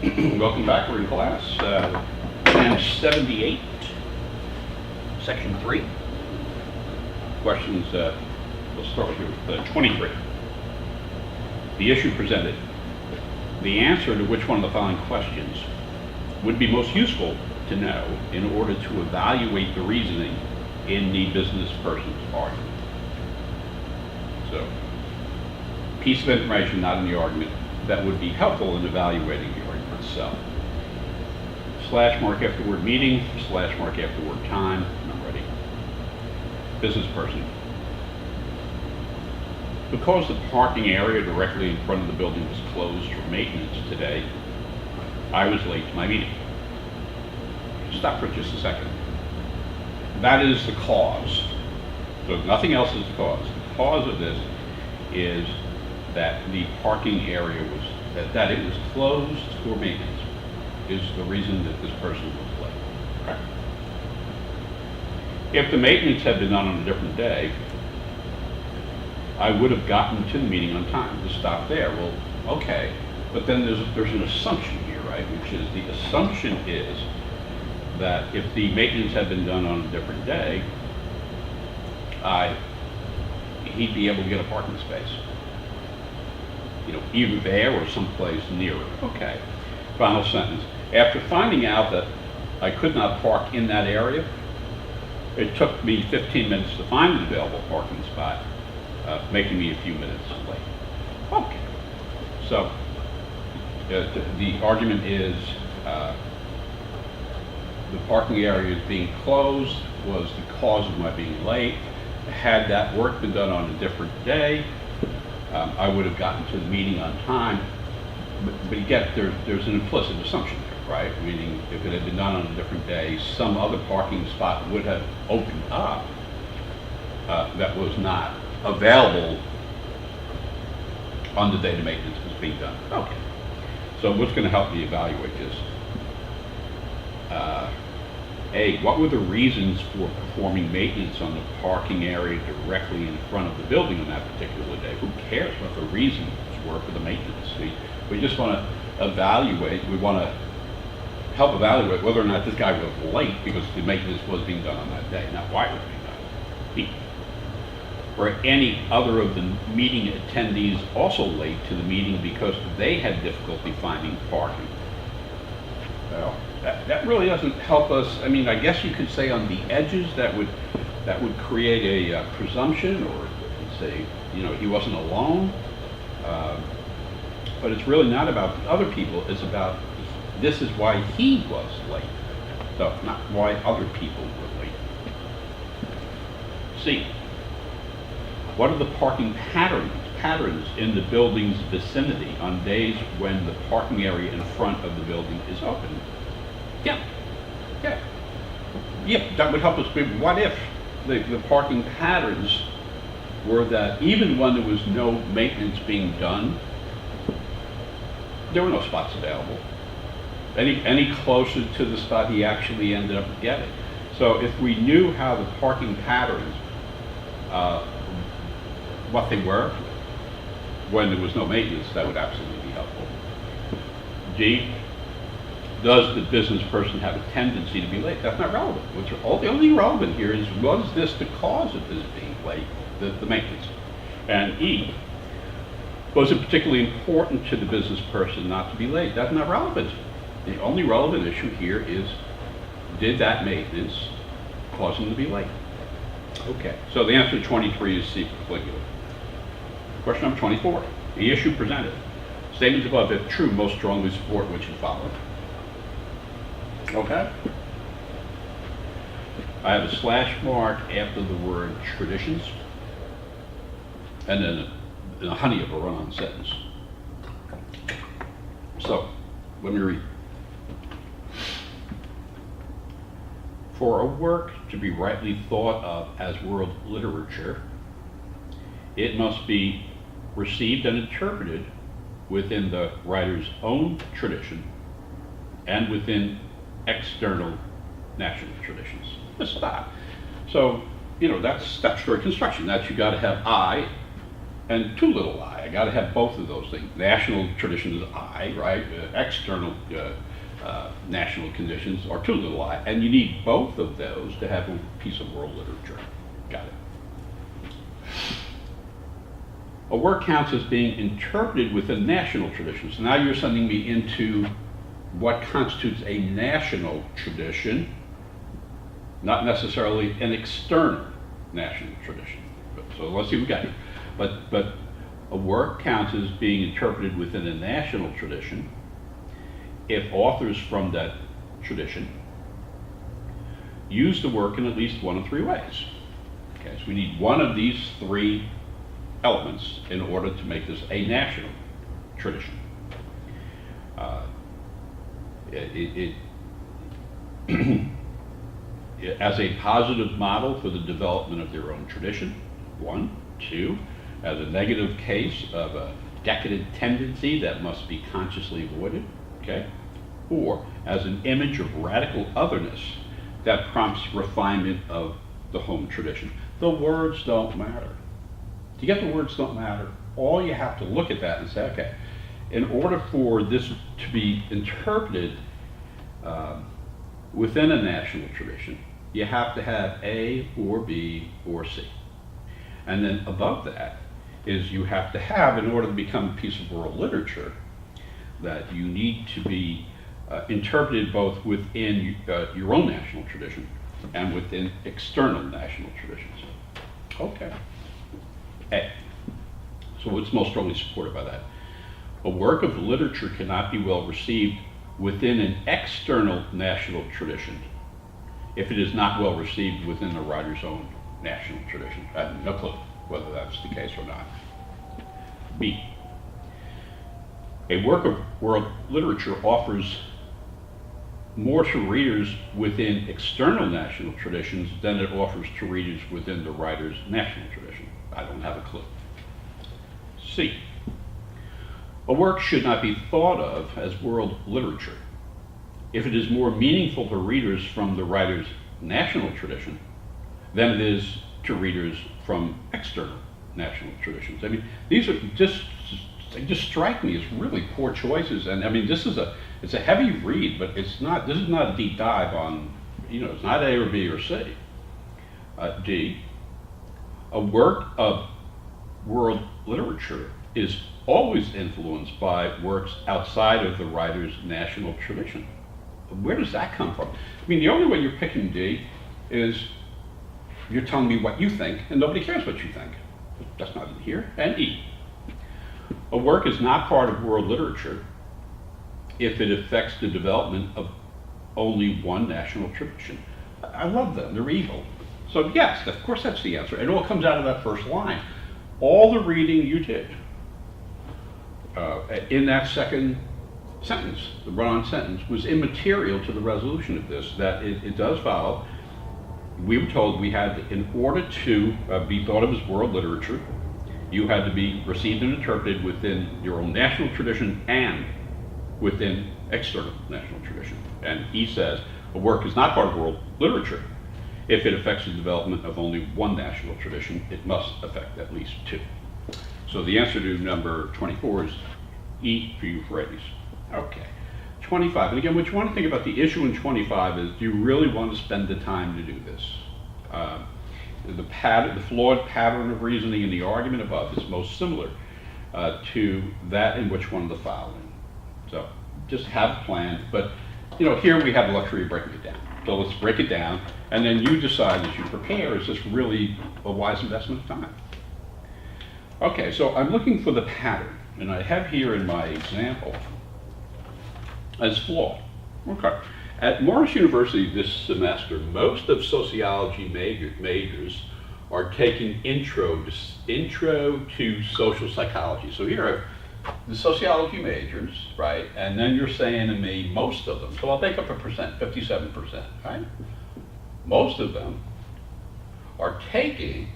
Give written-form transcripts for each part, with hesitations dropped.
Welcome back. We're in class. Exam 78, section 3. Questions, we'll start with 23. The issue presented. The answer to which one of the following questions would be most useful to know in order to evaluate the reasoning in the business person's argument. So, piece of information not in the argument that would be helpful in evaluating the argument itself. Slash mark after word meeting, slash mark after word time. I'm ready. Business person. Because the parking area directly in front of the building was closed for maintenance today, I was late to my meeting. Stop for just a second. That is the cause. So nothing else is the cause. The cause of this is that the parking area was, that it was closed for maintenance is the reason that this person was late. Okay. If the maintenance had been done on a different day, I would have gotten to the meeting on time. To stop there, well, okay. But then there's an assumption here, right? Which is the assumption is that if the maintenance had been done on a different day, he'd be able to get a parking space. You know, either there or someplace nearer. Okay. Final sentence. After finding out that I could not park in that area, it took me 15 minutes to find an available parking spot, making me a few minutes late. Okay. So the argument is the parking area being closed was the cause of my being late. Had that work been done on a different day, I would have gotten to the meeting on time. But you get there's an implicit assumption there, right? Meaning if it had been done on a different day, some other parking spot would have opened up that was not available on the day the maintenance was being done. Okay. So what's going to help me evaluate this? A, what were the reasons for performing maintenance on the parking area directly in front of the building on that particular day? Who cares what the reasons were for the maintenance? We just want to evaluate, we want to help evaluate whether or not this guy was late because the maintenance was being done on that day, not why it was being done. B, were any other of the meeting attendees also late to the meeting because they had difficulty finding parking? Well, that really doesn't help us. I mean, I guess you could say on the edges that would create a presumption, or say, you know, he wasn't alone. But it's really not about the other people. It's about this is why he was late, so not why other people were late. C. What are the parking patterns in the building's vicinity on days when the parking area in front of the building is open? Yeah, that would help us. What if the parking patterns were that even when there was no maintenance being done, there were no spots available. Any closer to the spot he actually ended up getting. So if we knew how the parking patterns, what they were when there was no maintenance, that would absolutely be helpful. D, does the business person have a tendency to be late? That's not relevant. The only relevant here is, was this the cause of this being late, the maintenance? And E, was it particularly important to the business person not to be late? That's not relevant. The only relevant issue here is, did that maintenance cause him to be late? Okay, so the answer to 23 is C, particular. Question number 24, the issue presented. Statements above, if true, most strongly support which you follow. Okay. I have a slash mark after the word traditions, and then a honey of a run-on sentence. So, let me read. For a work to be rightly thought of as world literature, it must be received and interpreted within the writer's own tradition and within external national traditions. Just stop. So, you know, that's statutory construction. That you got to have I and too little I. I got to have both of those things. National tradition is I, right? External national conditions are too little I. And you need both of those to have a piece of world literature. Got it. A work counts as being interpreted within national traditions. So now you're sending me into what constitutes a national tradition, not necessarily an external national tradition. So let's see what we got here. But a work counts as being interpreted within a national tradition if authors from that tradition use the work in at least one of three ways. Okay, so we need one of these three elements in order to make this a national tradition. As a positive model for the development of their own tradition, one. Two, as a negative case of a decadent tendency that must be consciously avoided, okay? Or as an image of radical otherness that prompts refinement of the home tradition. The words don't matter. Do you get the words don't matter? All you have to look at that and say, okay, in order for this to be interpreted within a national tradition, you have to have A or B or C. And then above that is you have to have, in order to become a piece of world literature, that you need to be interpreted both within your own national tradition and within external national traditions. Okay. A. So what's most strongly supported by that? A work of literature cannot be well received within an external national tradition if it is not well received within the writer's own national tradition. I have no clue whether that's the case or not. B. A work of world literature offers more to readers within external national traditions than it offers to readers within the writer's national tradition. I don't have a clue. C. A work should not be thought of as world literature if it is more meaningful to readers from the writer's national tradition than it is to readers from external national traditions. I mean, these are they just strike me as really poor choices. And I mean, it's a heavy read, but this is not a deep dive on, it's not A or B or C. D. A work of world literature is always influenced by works outside of the writer's national tradition. Where does that come from? I mean, the only way you're picking D is you're telling me what you think, and nobody cares what you think. That's not in here. And E. A work is not part of world literature if it affects the development of only one national tradition. I love them. They're evil. So yes, of course that's the answer. It all comes out of that first line. All the reading you did in that second sentence, the run-on sentence, was immaterial to the resolution of this, that it does follow. We were told we had, in order to be thought of as world literature, you had to be received and interpreted within your own national tradition and within external national tradition. And he says a work is not part of world literature if it affects the development of only one national tradition. It must affect at least two. So the answer to number 24 is E for Euphrates. Okay. 25, and again, what you want to think about the issue in 25 is, do you really want to spend the time to do this? The flawed pattern of reasoning in the argument above is most similar to that in which one of the following. So just have a plan, but here we have the luxury of breaking it down. So let's break it down, and then you decide as you prepare, is this really a wise investment of time? Okay, so I'm looking for the pattern, and I have here in my example as flawed. Okay. At Morris University this semester, most of sociology majors are taking intro to social psychology. So here are the sociology majors, right? And then you're saying to me, most of them. So I'll take up a percent, 57%, right? Most of them are taking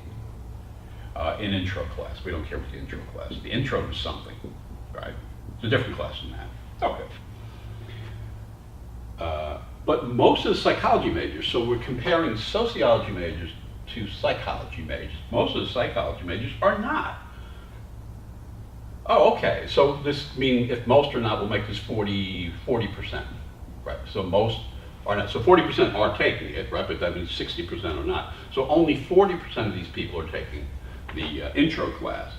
an intro class. We don't care what the intro class is. The intro to something, right? It's a different class than that. Okay. But most of the psychology majors, so we're comparing sociology majors to psychology majors. Most of the psychology majors are not Oh, okay, so this means if most are not, we'll make this 40%, right? So most are not, so 40% are taking it, right? But that means 60% are not. So only 40% of these people are taking the intro class.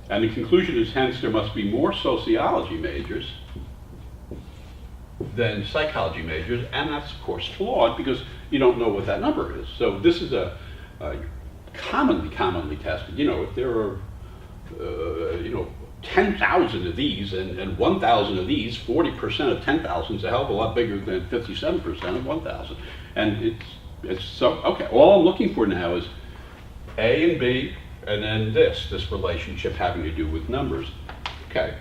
And the conclusion is hence there must be more sociology majors than psychology majors, and that's of course flawed because you don't know what that number is. So this is a commonly tested. You know, if there are 10,000 of these and 1,000 of these, 40% of 10,000 is a hell of a lot bigger than 57% of 1,000. And it's so, okay, all I'm looking for now is A and B, and then this relationship having to do with numbers. Okay,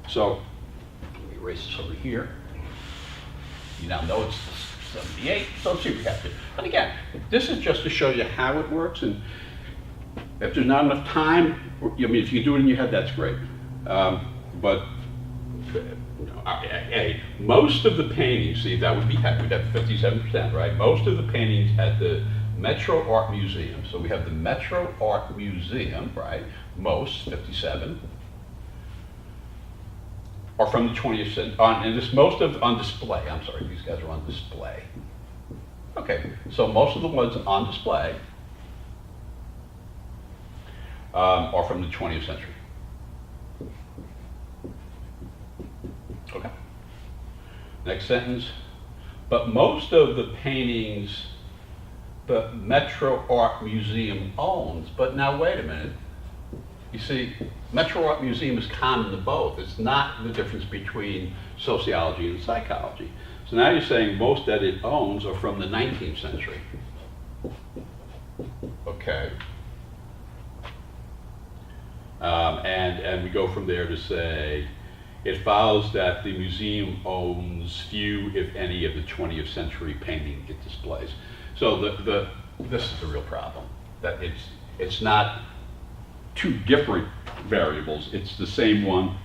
so let me erase this over here. You now know it's 78, so let's see what we have to do. And again, this is just to show you how it works, and if there's not enough time, I mean, if you do it in your head, that's great. But most of the paintings, see, that would be, we'd have 57%, right? Most of the paintings at the Metro Art Museum, so we have the Metro Art Museum, right? Most, 57, are from the 20th century, and this most of, on display, I'm sorry, these guys are on display. Okay, so most of the ones on display are from the 20th century. Okay. Next sentence. But most of the paintings the Metro Art Museum owns, but now wait a minute. You see, Metro Art Museum is common to both. It's not the difference between sociology and psychology. So now you're saying most that it owns are from the 19th century. Okay. And we go from there to say, it follows that the museum owns few, if any, of the 20th century painting it displays. So this is the real problem, that it's not two different variables, it's the same one.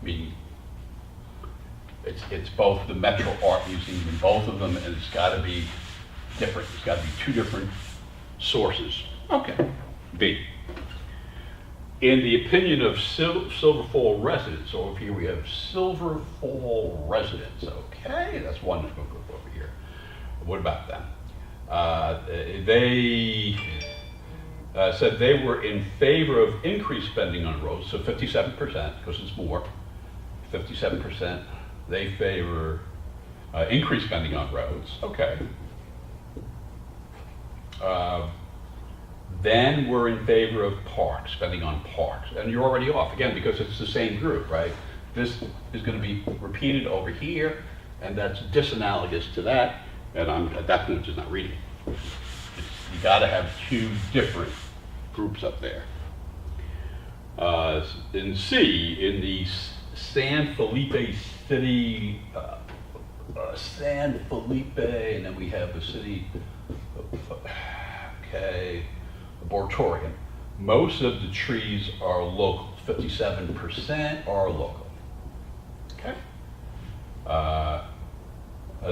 Meaning it's both the Metro Art Museum and both of them, and it's got to be different. It's got to be two different sources. Okay. B. In the opinion of Silver Fall residents, so over here we have Silver Fall residents. Okay, that's one group over here. What about them? They said they were in favor of increased spending on roads, so 57%, because it's more, 57%. They favor increased spending on roads. Okay. Then we're in favor of parks, spending on parks. And you're already off, again, because it's the same group, right? This is going to be repeated over here, and that's disanalogous to that, and I'm at that point just not reading. You got to have two different groups up there. In C, in the San Felipe city, San Felipe, and then we have the city, okay, Boratorium. Most of the trees are local, 57% are local. Okay.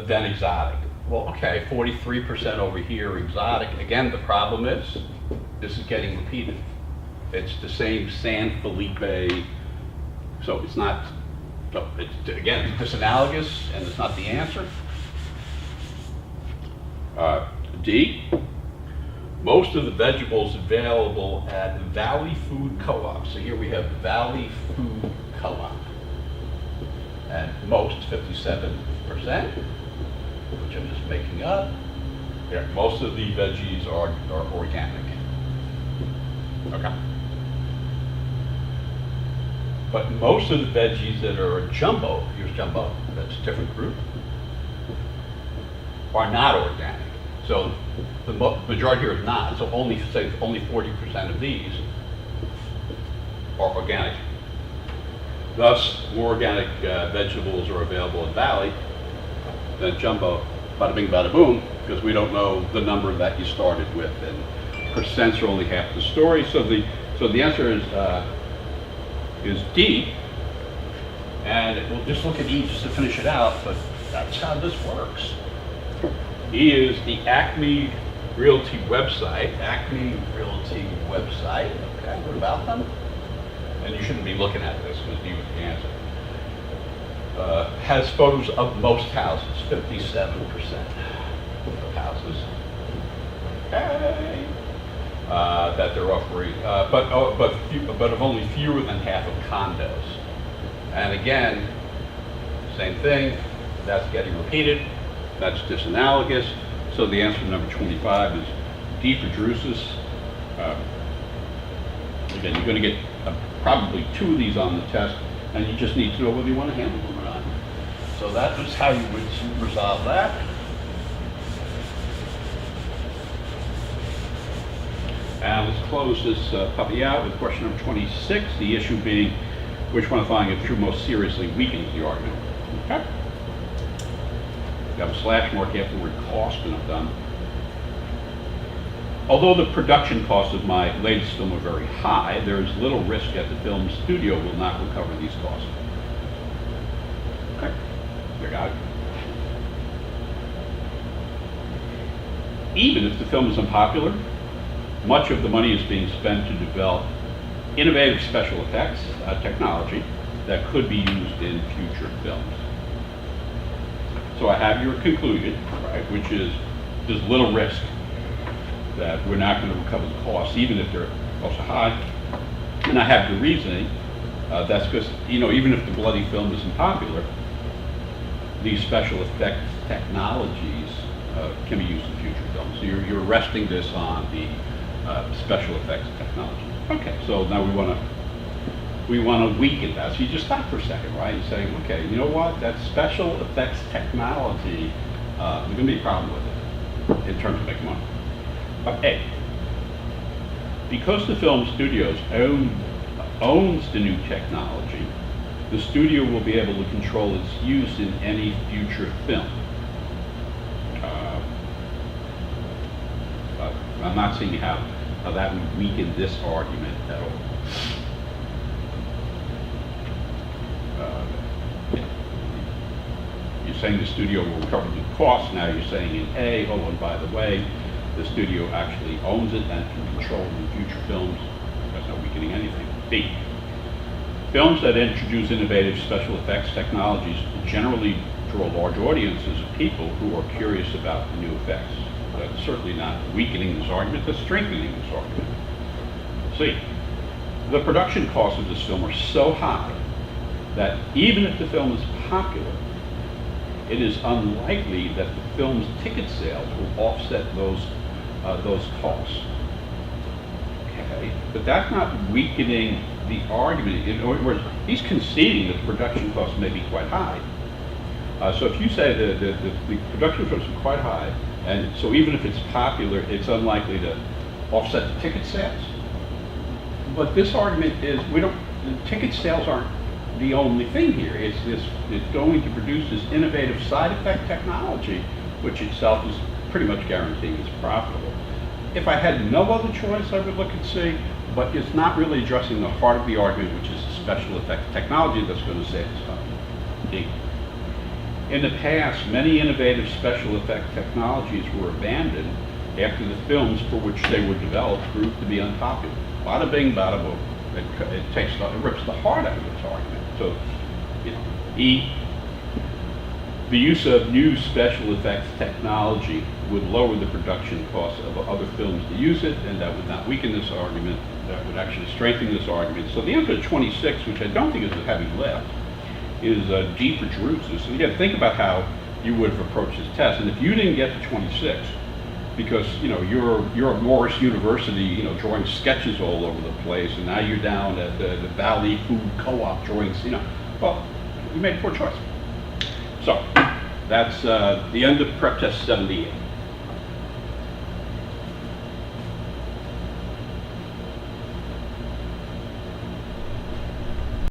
Then exotic. Well, okay, 43% over here exotic. Again, the problem is, this is getting repeated. It's the same San Felipe, so it's not, so it's, again, it's disanalogous, and it's not the answer. D. Most of the vegetables available at Valley Food Co-op. So here we have Valley Food Co-op. And most, 57%, which I'm just making up. Yeah, most of the veggies are organic. Okay. But most of the veggies that are jumbo, here's jumbo, that's a different group, are not organic. So the majority here is not, so only 40% of these are organic. Thus, more organic vegetables are available at Valley than jumbo, bada bing, bada boom, because we don't know the number that you started with, and percents are only half the story. So the answer is D, and we'll just look at E just to finish it out, but that's how this works. E is the Acme Realty website. Acme Realty website. Okay, what about them? and you shouldn't be looking at this because you would answer. Has photos of most houses, 57% of houses. Okay. That they're offering, but of only fewer than half of condos. And again, same thing, that's getting repeated, that's disanalogous. So the answer to number 25 is D for Drusus. Again, you're going to get probably 2 of these on the test, and you just need to know whether you want to handle them or not. So that is how you would resolve that. And let's close this puppy out with question number 26, the issue being which one of the following if true most seriously weakens the argument. Okay? You have a slash mark after the word cost, and I'm done. Although the production costs of my latest film are very high, there is little risk that the film studio will not recover these costs. Okay, you got it. Even if the film is unpopular, much of the money is being spent to develop innovative special effects technology that could be used in future films. So I have your conclusion, right, which is there's little risk that we're not going to recover the costs, even if they're also high. And I have your reasoning. That's because, even if the bloody film isn't popular, these special effects technologies can be used in future films. So you're resting this on the special effects technology. Okay, so now we want to weaken that. So you just stop for a second, right? You're saying, okay, you know what? That special effects technology, there's going to be a problem with it in terms of making money. But A, because the film studios owns the new technology, the studio will be able to control its use in any future film. I'm not seeing how that would weaken this argument at all. You're saying the studio will cover the cost. Now you're saying in A, oh, and by the way, the studio actually owns it and can control it in future films. That's not weakening anything. B, films that introduce innovative special effects technologies generally draw large audiences of people who are curious about the new effects. That's certainly not weakening this argument, that's strengthening this argument. C, the production costs of this film are so high that even if the film is popular, it is unlikely that the film's ticket sales will offset those costs. Okay, but that's not weakening the argument. In other words, he's conceding that the production costs may be quite high. So if you say that the production costs are quite high, and so even if it's popular, it's unlikely to offset the ticket sales. But this argument is the ticket sales aren't the only thing here. It's going to produce this innovative side effect technology, which itself is pretty much guaranteeing it's profitable. If I had no other choice, I would look at C, but it's not really addressing the heart of the argument, which is the special effects technology that's going to save us money. D. In the past, many innovative special effect technologies were abandoned after the films for which they were developed proved to be unpopular. Bada bing, bada boom. It rips the heart out of this argument. So, E, the use of new special effects technology would lower the production costs of other films to use it, and that would not weaken this argument. That would actually strengthen this argument. So the answer to 26, which I don't think is a heavy lift, is D for Drusus. And again, think about how you would have approached this test. And if you didn't get to 26, because you're at Morris University, drawing sketches all over the place, and now you're down at the Valley Food Co-op drawing, well, you made a poor choice. So that's the end of prep test 78.